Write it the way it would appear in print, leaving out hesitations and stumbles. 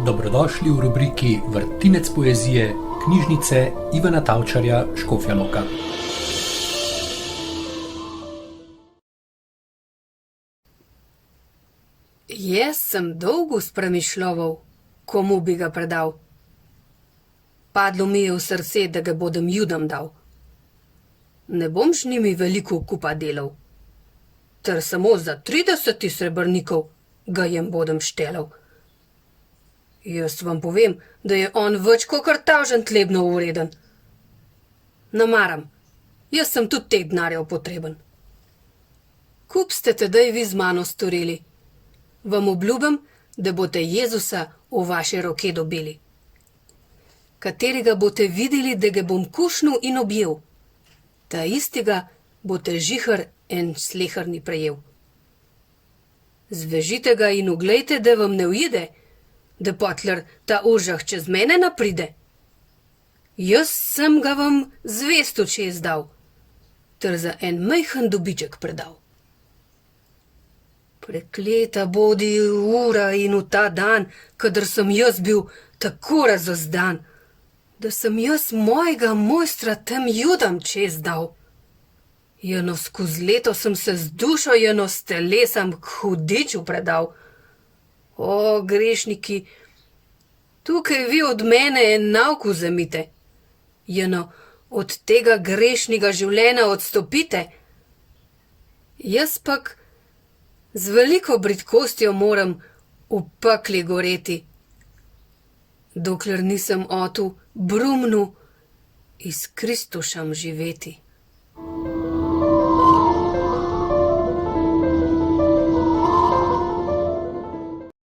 Dobrodošli v rubriki Vrtinec poezije knjižnice Ivana Tavčarja Škofja Loka. Jaz sem dolgo spremišljoval, komu bi ga predal. Padlo mi je v srce, da ga bodem Judam dal. Ne bom z njimi veliko kupa delal, ter samo za 30 srebrnikov ga jem bodem štelal. Jaz vam povem, da je on več kakor tavžent lebno vreden. Namaram, jaz sem tudi teh denarjev potreben. Kup ste tedaj vi z mano storili. Vam obljubim, da boste Jezusa v vaše roke dobili. Katerega boste videli, da ga bom kušnil in objel, ta istega boste žihar en sleherni prejel. Zvežite ga in uglejte, da vam ne ujede, da potler ta užah čez mene napride. Jaz sem ga vam zvesto čez dal, ter za en majhen dobiček predal. Prekleta bodi ura in v ta dan, kadar sem jaz bil tako razozdan, da sem jaz mojega mojstra tem Judam čez dal. Jeno skozi leto sem se z dušo, jeno s telesom k hudiču predal. O, grešniki, tukaj vi od mene en nauk vzemite. Jeno od tega grešnega življenja odstopite. Jaz pak z veliko bridkostjo moram v pekli goreti, dokler nisem otu brumnu iz Kristušem živeti.